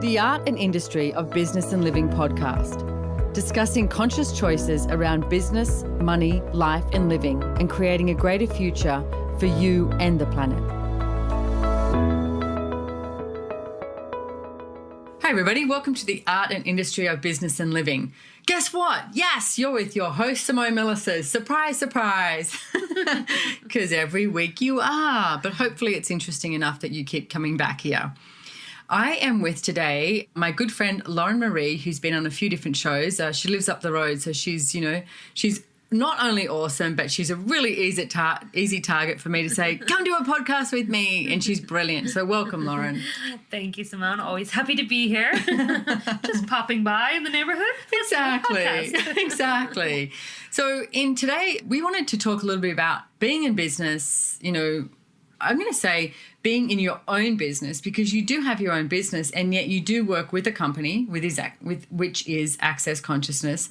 the Art and Industry of Business and Living podcast, discussing conscious choices around business, money, life and living, and creating a greater future for you and the planet. Hi everybody, welcome to the Art and Industry of Business and Living. Guess what? Yes, you're with your host, Simone Milasas. Surprise, surprise. Because every week you are, but hopefully it's interesting enough that you keep coming back here. I am with today my good friend Lauren Marie, who's been on a few different shows. She lives up the road, so she's not only awesome, but she's a really easy target for me to say, come do a podcast with me, and she's brilliant. So welcome, Lauren. Thank you, Simone. Always happy to be here. Just popping by in the neighborhood. Exactly. So today, we wanted to talk a little bit about being in business, I'm going to say being in your own business, because you do have your own business and yet you do work with a company which is Access Consciousness.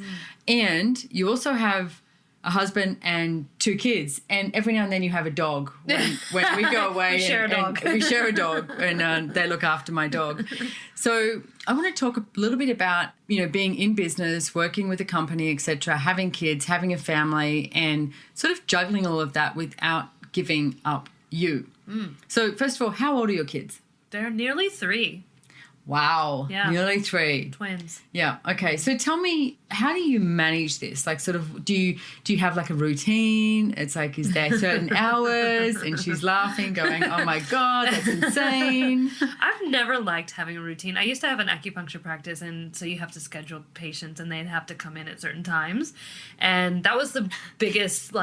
And you also have a husband and 2 kids, and every now and then you have a dog when we go away. We share a dog and they look after my dog. So I want to talk a little bit about, being in business, working with a company, etc., having kids, having a family, and sort of juggling all of that without giving up you. So first of all, how old are your kids? They're nearly 3. Wow. Yeah. Nearly 3. Twins. Yeah. Okay. So tell me, how do you manage this? Like, sort of, do you have like a routine? It's like, is there certain hours? And she's laughing, going, oh my God, that's insane. I've never liked having a routine. I used to have an acupuncture practice, and so you have to schedule patients and they'd have to come in at certain times. And that was the biggest,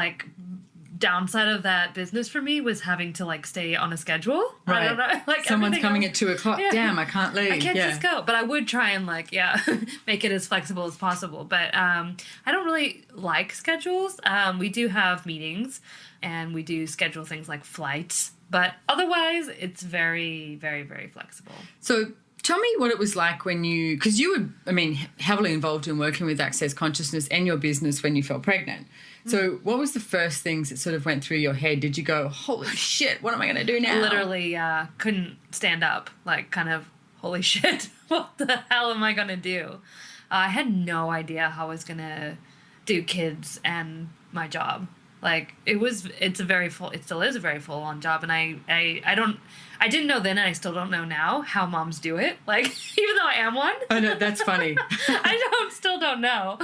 downside of that business for me, was having to stay on a schedule. Right. I don't know. Someone's coming at 2:00. Yeah. Damn, I can't leave. I can't just go. But I would try and make it as flexible as possible. But I don't really like schedules. We do have meetings and we do schedule things like flights. But otherwise, it's very, very, very flexible. So tell me what it was like when because you were, heavily involved in working with Access Consciousness and your business when you fell pregnant. So what was the first things that sort of went through your head? Did you go, holy shit, what am I going to do now? Literally couldn't stand up, holy shit, what the hell am I going to do? I had no idea how I was going to do kids and my job. It still is a very full-on job, and I didn't know then, and I still don't know now how moms do it. Even though I am one. I know, that's funny. still don't know,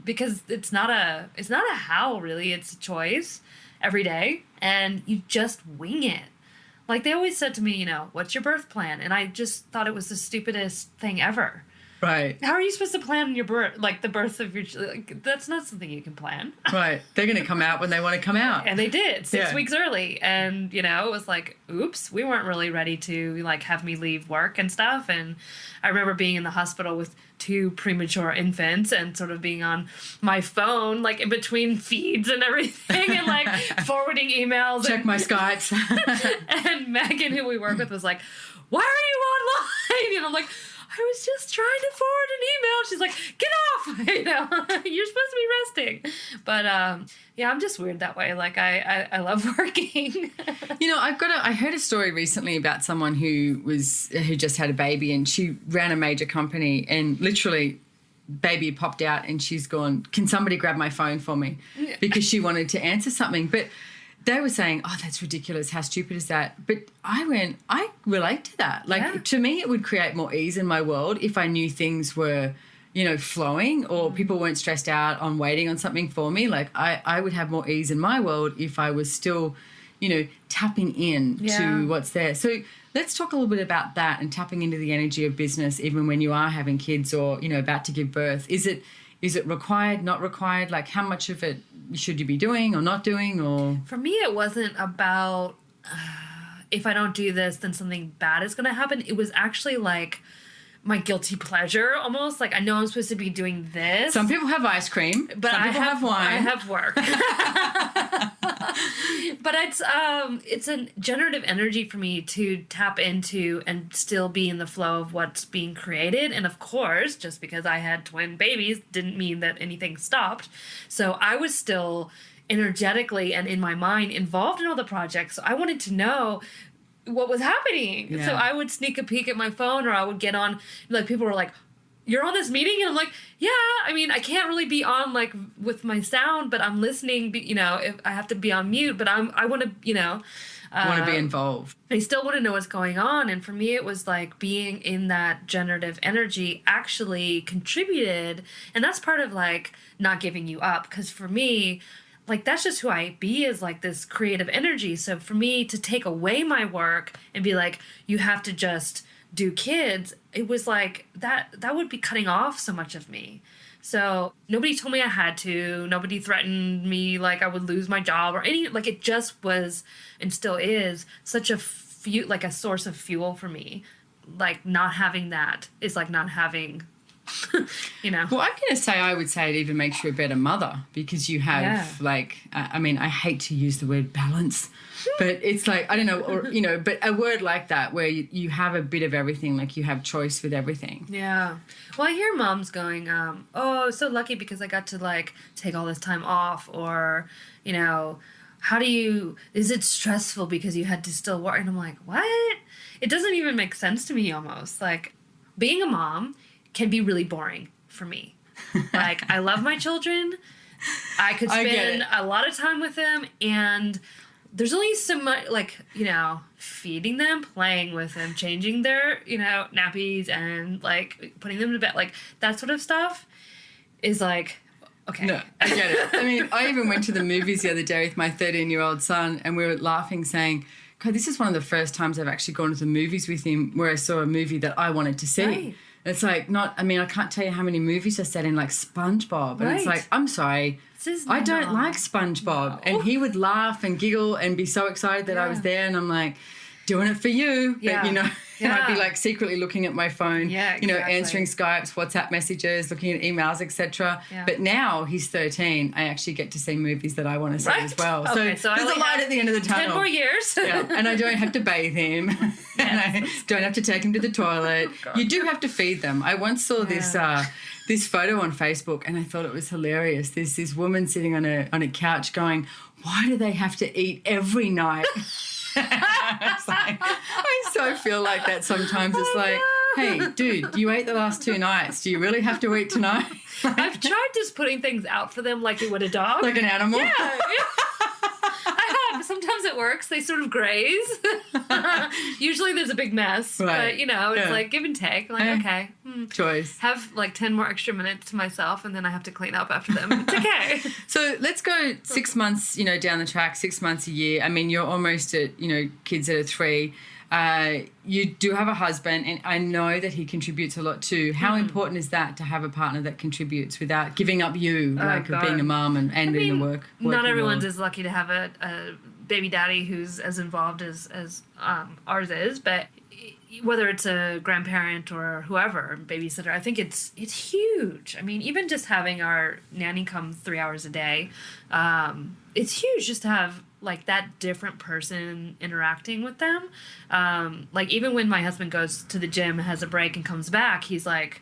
because it's not a how, really. It's a choice every day, and you just wing it. They always said to me, what's your birth plan? And I just thought it was the stupidest thing ever. Right. How are you supposed to plan your birth, the birth of your that's not something you can plan. Right. They're going to come out when they want to come out. And they did, 6 weeks early. And, it was oops, we weren't really ready to, have me leave work and stuff. And I remember being in the hospital with 2 premature infants and sort of being on my phone, in between feeds and everything, and, forwarding emails. Check my Skypes. And Megan, who we work with, was like, why are you online? And I'm like, I was just trying to forward an email. She's like, get off. You're supposed to be resting. But I'm just weird that way. I love working. I heard a story recently about someone who just had a baby, and she ran a major company, and literally baby popped out and she's gone, can somebody grab my phone for me? Because she wanted to answer something. But they were saying, oh, that's ridiculous. How stupid is that? But I relate to that. To me, it would create more ease in my world if I knew things were, flowing, or people weren't stressed out on waiting on something for me. I would have more ease in my world if I was still, tapping in to what's there. So let's talk a little bit about that and tapping into the energy of business, even when you are having kids or, about to give birth. Is it required, not required? How much of it should you be doing or not doing? Or for me, it wasn't about if I don't do this, then something bad is going to happen. It was actually my guilty pleasure, almost. I know I'm supposed to be doing this. Some people have ice cream, but some people have wine. I have work. But it's a generative energy for me to tap into and still be in the flow of what's being created. And of course, just because I had twin babies didn't mean that anything stopped. So I was still energetically and in my mind involved in all the projects. So I wanted to know what was happening. Yeah. So I would sneak a peek at my phone, or I would get on, like, people were like, you're on this meeting? And I'm like, yeah, I mean, I can't really be on, like, with my sound, but I'm listening, you know, if I have to be on mute, but I want to, you know. Want to be involved. I still want to know what's going on. And for me, it was like being in that generative energy actually contributed. And that's part of, like, not giving you up. Because for me, like, that's just who I be, is like this creative energy. So for me to take away my work and be like, you have to just do kids, it was like that would be cutting off so much of me. So nobody told me I had to. Nobody threatened me like I would lose my job or any, like, it just was and still is such a like a source of fuel for me. Like, not having that is like not having, you know. Well, I'm going to say, I would say it even makes you a better mother, because you have like, I mean, I hate to use the word balance, but it's like, I don't know, or, you know, but a word like that where you have a bit of everything, like you have choice with everything. Yeah. Well, I hear moms going, oh, so lucky because I got to, like, take all this time off, or, you know, is it stressful because you had to still work? And I'm like, what? It doesn't even make sense to me almost. Like, being a mom can be really boring for me. Like, I love my children. I could spend a lot of time with them, and there's only so much, like, you know, feeding them, playing with them, changing their, you know, nappies, and, like, putting them to bed. Like, that sort of stuff is like, okay. No, I get it. I mean, I even went to the movies the other day with my 13-year-old son, and we were laughing, saying, God, this is one of the first times I've actually gone to the movies with him where I saw a movie that I wanted to see. Right. It's like, I mean, I can't tell you how many movies I sat in, like SpongeBob. And it's like, I'm sorry, I don't like SpongeBob. No. And he would laugh and giggle and be so excited that I was there. And I'm like, doing it for you. Yeah. But, you know, and I'd be like secretly looking at my phone, Yeah, you know, exactly. answering Skypes, WhatsApp messages, looking at emails, etc. Yeah. But now he's 13, I actually get to see movies that I want to see as well. Okay, so I there's only a light have at the end of the tunnel. 10 more years. Yeah, and I don't have to bathe him. And I don't have to take him to the toilet. You do have to feed them. I once saw this photo on Facebook, and I thought it was hilarious. There's this woman sitting on a couch going, why do they have to eat every night? It's like, I so feel like that sometimes. It's like, hey, dude, you ate the last 2 nights. Do you really have to eat tonight? I've tried just putting things out for them like you would a dog. Like an animal? Yeah. I have. Sometimes it works. They sort of graze. Usually there's a big mess. Right. But, you know, it's like give and take. Like, okay. Choice. Have like 10 more extra minutes to myself, and then I have to clean up after them. It's okay. So let's go 6 months, you know, down the track, 6 months, a year. I mean, you're almost at, you know, kids that are 3. You do have a husband, and I know that he contributes a lot too. How important is that, to have a partner that contributes without giving up you, like of being a mum and doing the work? Not everyone's as lucky to have a baby daddy who's as involved as ours is, but whether it's a grandparent or whoever, babysitter, I think it's huge. I mean, even just having our nanny come 3 hours a day, it's huge just to have like that different person interacting with them. Like, even when my husband goes to the gym, has a break, and comes back, he's like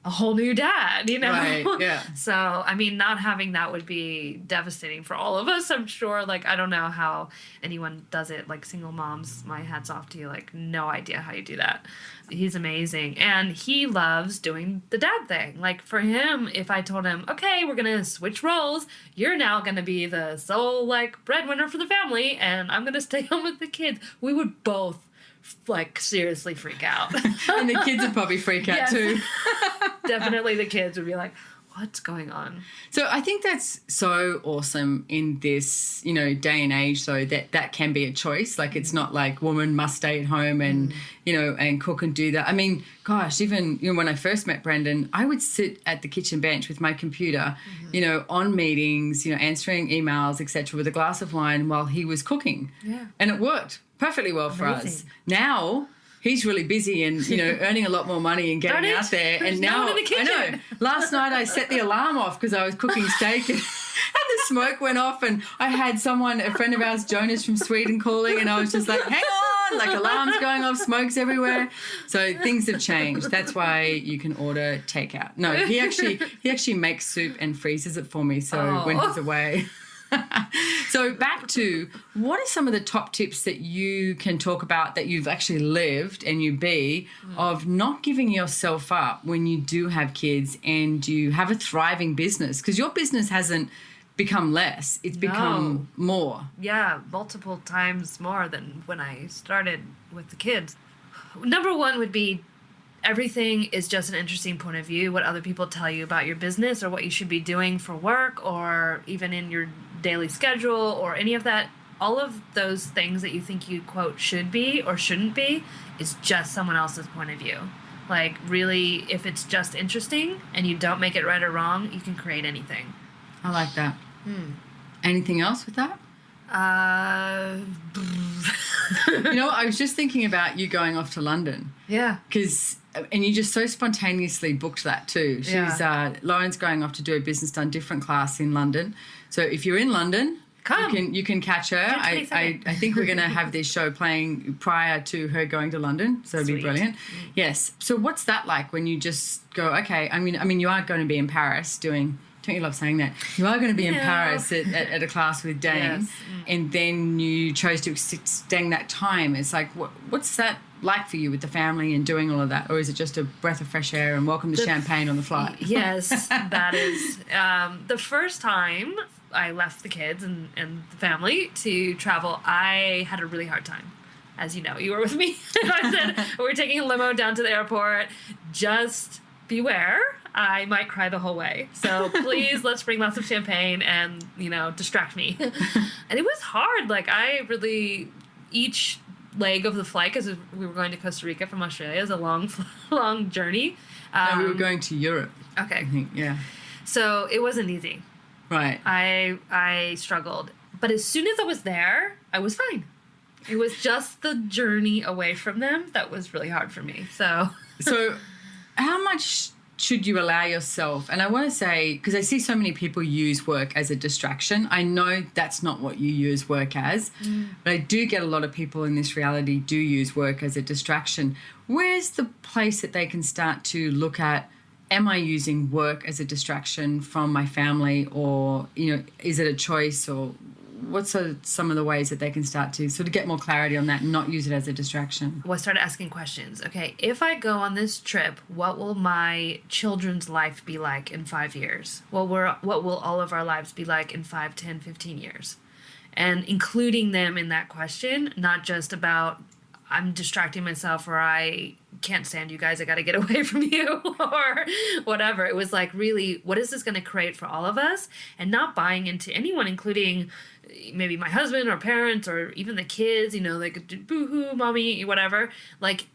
a whole new dad, you know? Right, yeah. So, I mean, not having that would be devastating for all of us, I'm sure. Like, I don't know how anyone does it. Like, single moms, my hat's off to you. Like, no idea how you do that. He's amazing. And he loves doing the dad thing. Like, for him, if I told him, okay, we're going to switch roles, you're now going to be the sole, like, breadwinner for the family, and I'm going to stay home with the kids, we would both, like, seriously freak out. And the kids would probably freak out too. Definitely the kids would be like, what's going on? So I think that's so awesome in this, you know, day and age, though, that can be a choice. Like, it's not like woman must stay at home and, you know, and cook and do that. I mean, gosh, even, you know, when I first met Brendan, I would sit at the kitchen bench with my computer, you know, on meetings, you know, answering emails, etc., with a glass of wine while he was cooking. Yeah. And it worked perfectly well for us. Now he's really busy and, you know, earning a lot more money and getting out there. There's and now, no one in the kitchen. I know. Last night I set the alarm off because I was cooking steak and the smoke went off, and I had a friend of ours, Jonas from Sweden, calling, and I was just like, hang on, like alarms going off, smoke's everywhere. So things have changed. That's why you can order takeout. No, he actually makes soup and freezes it for me. So when he's away. So back to, what are some of the top tips that you can talk about that you've actually lived and you be of not giving yourself up when you do have kids and you have a thriving business? Because your business hasn't become less. It's become more. Yeah, multiple times more than when I started with the kids. Number one would be everything is just an interesting point of view. What other people tell you about your business or what you should be doing for work or even in your daily schedule or any of that, all of those things that you think you, quote, should be or shouldn't be is just someone else's point of view. Like, really, if it's just interesting and you don't make it right or wrong, you can create anything. I like that. Anything else with that? I was just thinking about you going off to London. Yeah. And you just so spontaneously booked that too. Lauren's going off to do a business done different class in London. So if you're in London, you can catch her. I think we're going to have this show playing prior to her going to London, so it'll be brilliant. Yes. So what's that like when you just go, okay, I mean, you are going to be in Paris doing... Don't you love saying that? You are going to be in Paris at a class with Dane, and then you chose to extend that time. It's like, what's that like for you with the family and doing all of that? Or is it just a breath of fresh air and welcome to champagne on the flight? Yes, that is. The first time I left the kids and the family to travel, I had a really hard time. As you know, you were with me. I said, we're taking a limo down to the airport. Just beware. I might cry the whole way. So please, let's bring lots of champagne and, distract me. And it was hard. Like, each leg of the flight, because we were going to Costa Rica from Australia, is a long, long journey. No, we were going to Europe. Okay. I think, yeah. So it wasn't easy. Right. I struggled. But as soon as I was there, I was fine. It was just the journey away from them that was really hard for me. So how much should you allow yourself? And I want to say, because I see so many people use work as a distraction. I know that's not what you use work as, but I do get a lot of people in this reality do use work as a distraction. Where's the place that they can start to look at, am I using work as a distraction from my family, or, is it a choice, or what's some of the ways that they can start to sort of get more clarity on that and not use it as a distraction? Well, I started asking questions. Okay, if I go on this trip, what will my children's life be like in 5 years? What will all of our lives be like in 5, 10, 15 years? And including them in that question, not just about, I'm distracting myself, or I can't stand you guys, I got to get away from you, or whatever. It was like, really, what is this going to create for all of us? And not buying into anyone, including maybe my husband or parents or even the kids, they could do boo-hoo, mommy, whatever. Like,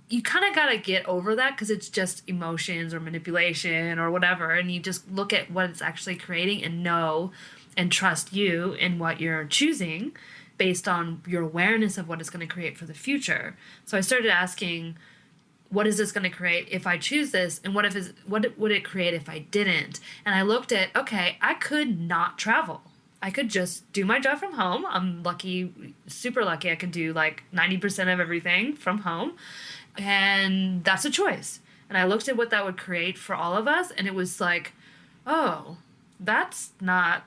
you kind of got to get over that, because it's just emotions or manipulation or whatever. And you just look at what it's actually creating and know and trust you in what you're choosing based on your awareness of what it's going to create for the future. So I started asking, what is this going to create if I choose this? And what would it create if I didn't? And I looked at, okay, I could not travel. I could just do my job from home. I'm lucky, super lucky. I can do like 90% of everything from home. And that's a choice. And I looked at what that would create for all of us. And it was like, oh, that's not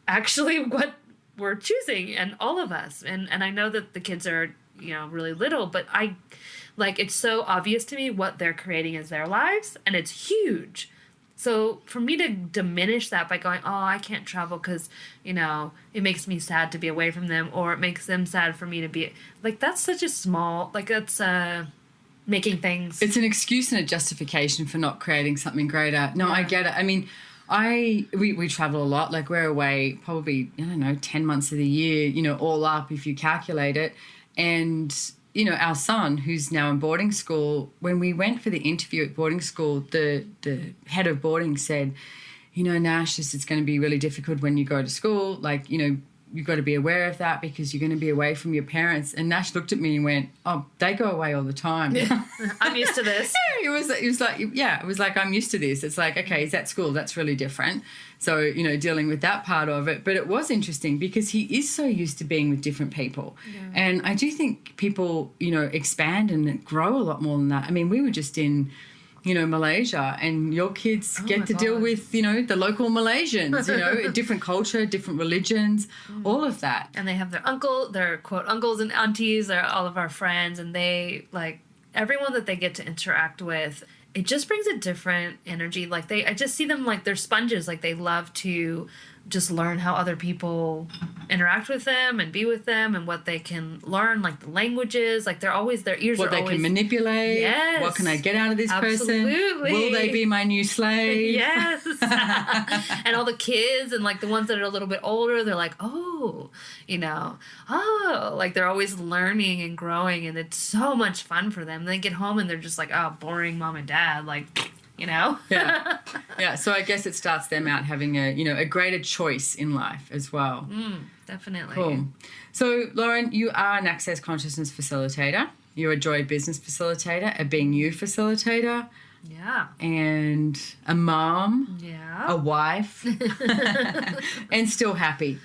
actually what we're choosing, and all of us. And I know that the kids are, really little, but it's so obvious to me what they're creating as their lives, and it's huge. So for me to diminish that by going, oh, I can't travel because, it makes me sad to be away from them, or it makes them sad for me to be, that's such a small, that's making things. It's an excuse and a justification for not creating something greater. No, yeah. I get it. I mean, we travel a lot. Like, we're away probably, 10 months of the year, all up if you calculate it. And, our son, who's now in boarding school, when we went for the interview at boarding school, the head of boarding said, Nash, it's going to be really difficult when you go to school. You've got to be aware of that because you're going to be away from your parents. And Nash looked at me and went, oh, they go away all the time. Yeah. I'm used to this. Yeah, it was like, I'm used to this. It's like, okay, he's at school. That's really different. So, dealing with that part of it. But it was interesting because he is so used to being with different people. Yeah. And I do think people, expand and grow a lot more than that. I mean, we were just in Malaysia, and your kids get to deal with, the local Malaysians, different culture, different religions, all of that. And they have their quote uncles and aunties, they're all of our friends, and they like everyone that they get to interact with. It just brings a different energy. Like I just see them like they're sponges. Like they love to just learn how other people interact with them and be with them and what they can learn, like the languages. Like their ears are always... What they can manipulate. Yes. What can I get out of this Absolutely. person? Will they be my new slave? Yes. And all the kids and like the ones that are a little bit older, they're like, like they're always learning and growing, and it's so much fun for them. They get home and they're just like, boring mom and dad, like... Yeah. So I guess it starts them out having a greater choice in life as well. Definitely. Cool. So Lauren, you are an Access Consciousness facilitator. You're a Joy Business facilitator, a Being You facilitator. Yeah. And a mom. Yeah. A wife. And still happy.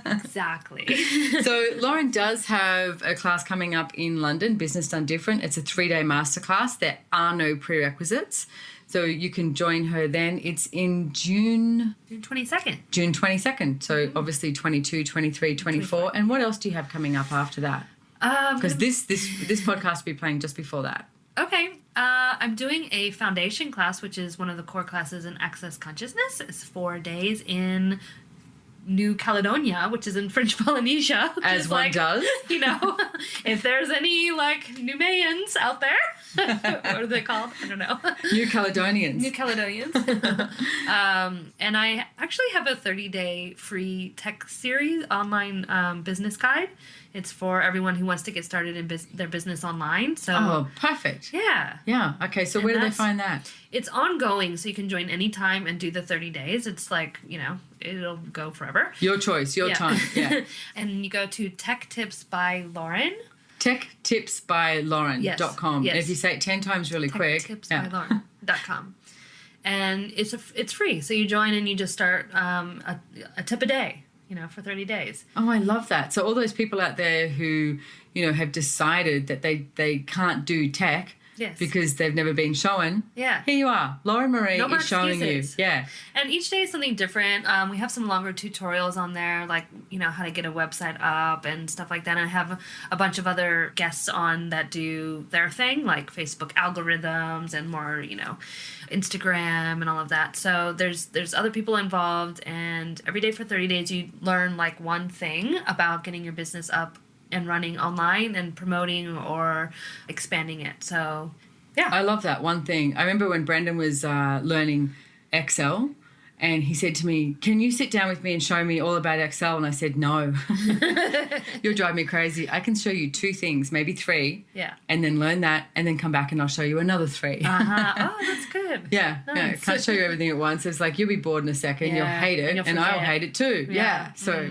Exactly. So Lauren does have a class coming up in London, Business Done Different. It's a 3-day masterclass. There are no prerequisites. So you can join her then. It's in June 22nd. June 22nd. So obviously 22, 23, 24. And what else do you have coming up after that? Because this podcast will be playing just before that. Okay. I'm doing a foundation class, which is one of the core classes in Access Consciousness. It's 4 days in New Caledonia, which is in French Polynesia. As one does. If there's any, Numayans out there. What are they called? I don't know. New Caledonians. New Caledonians. And I actually have a 30-day free tech series, online business guide. It's for everyone who wants to get started in their business online. So, perfect. Yeah. Yeah. Okay, so where do they find that? It's ongoing, so you can join anytime and do the 30 days. It's it'll go forever. Your choice, your time. Yeah. And you go to Tech Tips by Lauren. TechTipsByLauren.com. Yes. And if you say it 10 times really quick. TechTipsByLauren.com. And it's free. So you join and you just start a tip a day, for 30 days. Oh, I love that. So all those people out there who, have decided that they can't do tech. Yes. Because they've never been shown. Yeah. Here you are. Lauren Marie is showing excuses. you. Yeah. And each day is something different. We have some longer tutorials on there, like, how to get a website up and stuff like that. And I have a bunch of other guests on that do their thing, like Facebook algorithms and more, Instagram and all of that. So there's other people involved, and every day for 30 days you learn like one thing about getting your business up and running online and promoting or expanding it. So, yeah. I love that one thing. I remember when Brandon was learning Excel, and he said to me, "Can you sit down with me and show me all about Excel?" And I said, "No. You'll drive me crazy. I can show you 2 things, maybe 3. Yeah. And then learn that, and then come back and I'll show you another 3. Oh, that's good. Yeah. Nice. Yeah. Can't show you everything at once. It's like you'll be bored in a second. You'll hate it, and I'll hate it too. Yeah. So...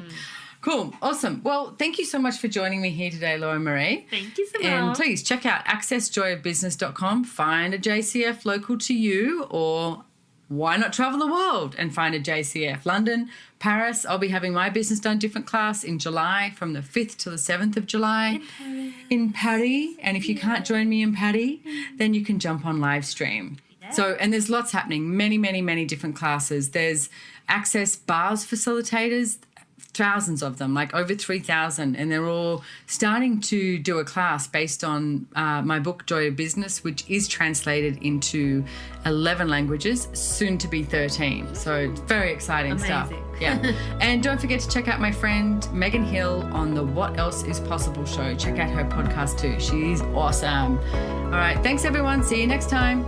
Cool. Awesome. Well, thank you so much for joining me here today, Lauren Marie. Thank you, Simone. And please check out accessjoyofbusiness.com. Find a JCF local to you, or why not travel the world and find a JCF? London, Paris. I'll be having my Business Done Different class in July, from the 5th to the 7th of July. In Paris. And if you can't join me in Paris, then you can jump on live stream. Yeah. So, and there's lots happening. Many, many, many different classes. There's Access Bars facilitators, thousands of them, like over 3,000, and they're all starting to do a class based on my book Joy of Business, which is translated into 11 languages, soon to be 13. So very exciting stuff. Yeah. And don't forget to check out my friend Megan Hill on the What Else Is Possible show. Check out her podcast too. She's awesome. All right, thanks everyone. See you next time.